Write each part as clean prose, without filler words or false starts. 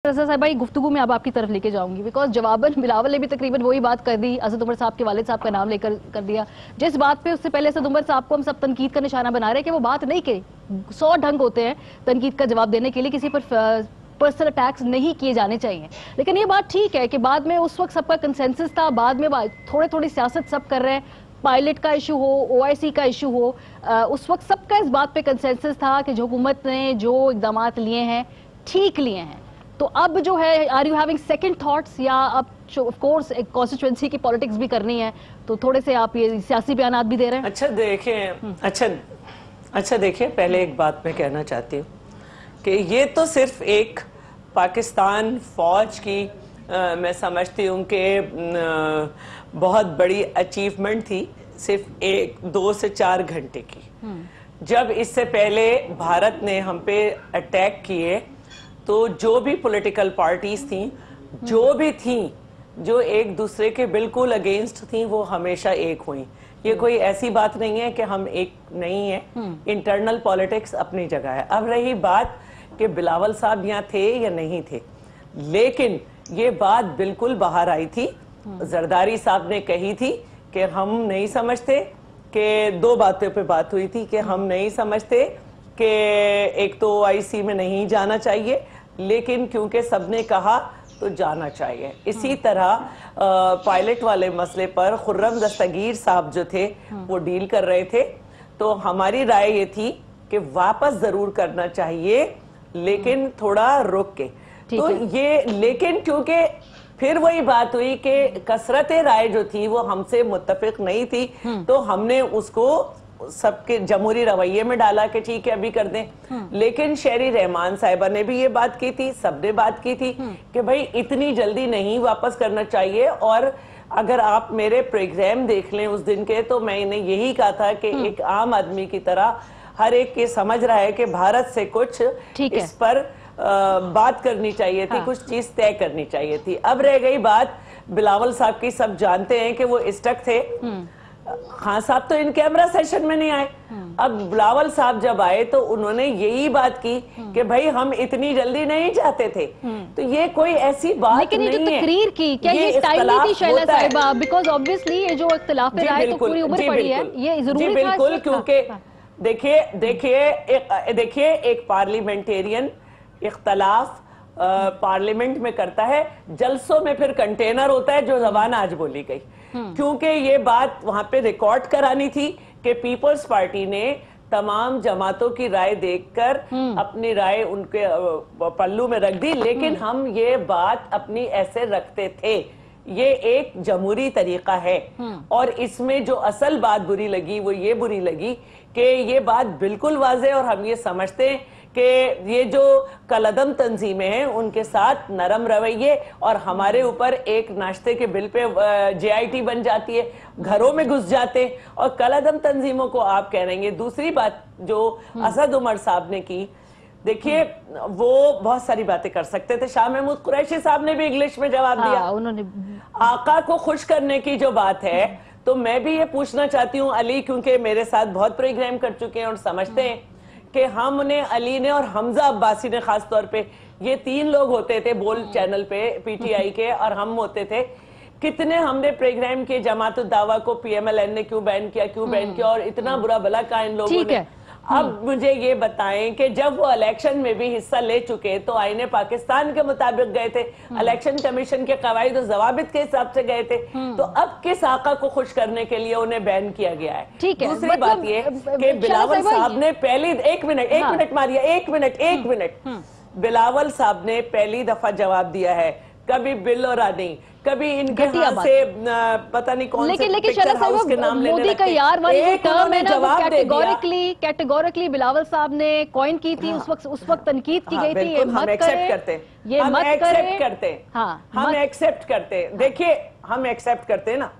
रज़ा साहब भाई गुफ्तगू में अब आपकी तरफ लेके जाऊंगी बिकॉज जवाबन बिलावल ने भी तकरीबन वही बात कर दी, असद उमर साहब के वालिद साहब का नाम लेकर कर दिया, जिस बात पे उससे पहले असद उमर साहब को हम सब तनकीद का निशाना बना रहे हैं कि वो बात नहीं कही। 100 ढंग होते हैं तनकीद का जवाब देने के लिए, किसी पर पर्सनल अटैक्स नहीं किए जाने चाहिए। लेकिन ये बात ठीक है कि बाद में उस वक्त सबका कंसेंसस था, बाद में थोड़ी थोड़ी सियासत सब कर रहे हैं, पायलट का इशू हो, OIC का इशू हो, उस वक्त सबका इस बात पे कंसेंसस था कि जो हुकूमत ने जो इकदाम लिए हैं ठीक लिए हैं। तो अब जो है are you having second thoughts, या अब ऑफ कोर्स एक कॉन्स्टिट्यूएंसी की पॉलिटिक्स भी करनी है तो थोड़े से आप ये सियासी बयानात भी दे रहे हैं? अच्छा देखें, पहले एक बात मैं कहना चाहती हूँ कि ये तो सिर्फ एक पाकिस्तान फौज की मैं समझती हूँ कि बहुत बड़ी अचीवमेंट थी, सिर्फ 1-2 से 4 घंटे की। जब इससे पहले भारत ने हम पे अटैक किए तो जो भी पॉलिटिकल पार्टीज थी, जो भी थी, जो एक दूसरे के बिल्कुल अगेंस्ट थी, वो हमेशा एक हुई। ये कोई ऐसी बात नहीं है कि हम एक नहीं है, इंटरनल पॉलिटिक्स अपनी जगह है। अब रही बात कि बिलावल साहब यहाँ थे या नहीं थे, लेकिन ये बात बिल्कुल बाहर आई थी। जरदारी साहब ने कही थी कि हम नहीं समझते, कि 2 बातों पे बात हुई थी कि हम नहीं समझते कि एक तो OIC में नहीं जाना चाहिए, लेकिन क्योंकि सबने कहा तो जाना चाहिए। इसी तरह पायलट वाले मसले पर खुर्रम दस्तगीर साहब जो थे वो डील कर रहे थे, तो हमारी राय ये थी कि वापस जरूर करना चाहिए, लेकिन थोड़ा रुक के। तो ये लेकिन क्योंकि फिर वही बात हुई कि कसरत राय जो थी वो हमसे मुत्तफिक नहीं थी, तो हमने उसको सबके जमहूरी रवैये में डाला कि ठीक है अभी कर दें। लेकिन शेरी रहमान साहिबा ने भी ये बात की थी, सबने बात की थी कि भाई इतनी जल्दी नहीं वापस करना चाहिए। और अगर आप मेरे प्रोग्राम देख लें उस दिन के, तो मैंने यही कहा था कि एक आम आदमी की तरह हर एक ये समझ रहा है कि भारत से कुछ इस पर बात करनी चाहिए थी, कुछ चीज तय करनी चाहिए थी। अब रह गई बात बिलावल साहब की, सब जानते हैं कि वो स्टक थे। खान साहब तो इन कैमरा सेशन में नहीं आए। अब बिलावल साहब जब आए तो उन्होंने यही बात की कि भाई हम इतनी जल्दी नहीं चाहते थे। तो ये कोई ऐसी बात लेकिन नहीं है। लेकिन ये जो तकरीर की, क्या ये टाइम नहीं थी शैला साहिबा? बिकॉज़ ऑब्वियसली ये जो इख्तिलाफ पे आए तो पूरी उम्र पड़ी है, ये जरूरी था। बिल्कुल, क्योंकि देखिए एक पार्लियामेंटेरियन इख्तिलाफ पार्लियामेंट में करता है, जलसों में फिर कंटेनर होता है जो जबान आज बोली गई। क्योंकि ये बात वहां पे रिकॉर्ड करानी थी कि पीपल्स पार्टी ने तमाम जमातों की राय देखकर अपनी राय उनके पल्लू में रख दी, लेकिन हम ये बात अपनी ऐसे रखते थे। ये एक जमहूरी तरीका है। और इसमें जो असल बात बुरी लगी वो ये बुरी लगी कि ये बात बिल्कुल वाज़ेह, और हम ये समझते हैं कि ये जो कलअदम तंजीमें हैं उनके साथ नरम रवैये, और हमारे ऊपर एक नाश्ते के बिल पे JIT बन जाती है, घरों में घुस जाते हैं और कलअदम तंजीमों को आप कह रहे हैं। दूसरी बात जो असद उमर साहब ने की, देखिए वो बहुत सारी बातें कर सकते थे। शाह महमूद कुरैशी साहब ने भी इंग्लिश में जवाब दिया। उन्होंने आका को खुश करने की जो बात है, तो मैं भी ये पूछना चाहती हूँ अली, क्योंकि मेरे साथ बहुत प्रोग्राम कर चुके हैं और समझते हैं कि हमने, अली ने और हमजा अब्बासी ने खास तौर पे, ये 3 लोग होते थे बोल चैनल पे PTI के, और हम होते थे। कितने हमने प्रोग्राम किए, जमात दावा को PMLN ने क्यों बैन किया, और इतना बुरा भला कहा इन लोगों ने। अब मुझे ये बताएं कि जब वो इलेक्शन में भी हिस्सा ले चुके तो आईने पाकिस्तान के मुताबिक गए थे, इलेक्शन कमीशन के कवायद और जवाबित के हिसाब से गए थे, तो अब किस आका को खुश करने के लिए उन्हें बैन किया गया है? दूसरी बात ये कि बिलावल साहब ने पहली एक मिनट बिलावल साहब ने पहली दफा जवाब दिया है, कभी बिल और नहीं, कभी इनके हाथ से पता नहीं कौन से पिक्चर हाउस के नाम लेने मोदी का यार वाली जो टर्म है ना, वो कैटेगोरिकली बिलावल साहब ने कॉइन की थी। उस वक्त तनकीद की गई थी, ये मत करें, ये मत करें। हम एक्सेप्ट करते हैं। देखिए हम एक्सेप्ट करते हैं ना,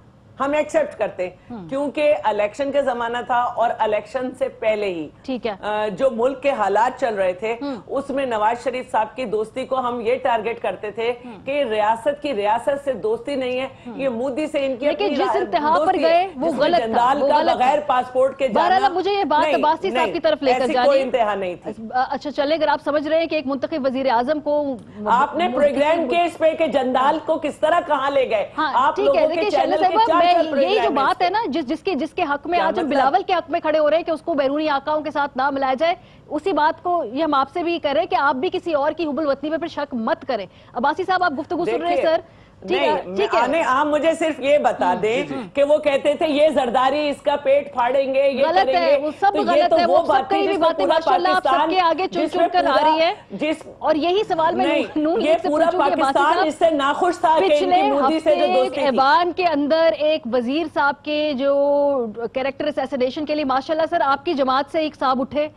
ہم ایکسپٹ کرتے کیونکہ الیکشن کا زمانہ تھا اور الیکشن سے پہلے ہی ٹھیک ہے جو ملک کے حالات چل رہے تھے اس میں نواز شریف صاحب کی دوستی کو ہم یہ ٹارگٹ کرتے تھے کہ ریاست کی ریاست سے دوستی نہیں ہے, یہ مودی سے ان کی لیکن جس انتہا پر گئے وہ غلط تھا, جندال کا بغیر پاسپورٹ کے جانا. بہرحال مجھے یہ بات عباسی صاحب کی طرف لے کر جانی, کوئی انتہا نہیں تھی. اچھا چلے, اگر آپ سمجھ رہے ہیں کہ ایک منتخب وزیر اعظم کو آپ نے پروگرام کیس پہ کہ جندال کو کس طرح کہاں لے گئے, آپ لوگوں کے چینل کے 4 یہی جو بات ہے نا جس کے حق میں آج ہم بلاول کے حق میں کھڑے ہو رہے ہیں کہ اس کو بیرونی آقاؤں کے ساتھ نہ ملایا جائے, اسی بات کو یہ ہم آپ سے بھی کر رہے ہیں کہ آپ بھی کسی اور کی حب الوطنی پہ شک مت کریں. عباسی صاحب آپ گفتگو سن رہے ہیں سر؟ نہیں, آپ مجھے صرف یہ بتا دیں کہ وہ کہتے تھے یہ زرداری اس کا پیٹ پھاڑیں گے, یہ کریں گے, وہ سب غلط ہے, وہ سب کئی بھی باتیں ماشاءاللہ آپ سب کے آگے چن چن کر آ رہی ہے. اور یہی سوال میں نون لیگ سے پورا پاکستان اس سے ناخوش تھا کہ ان کی مودی سے جو دوستی تھی. ایوان کے اندر ایک وزیر صاحب کے جو کیریکٹر اسیسینیشن کے لیے ماشاءاللہ سر آپ کی جماعت سے ایک صاحب اٹھے,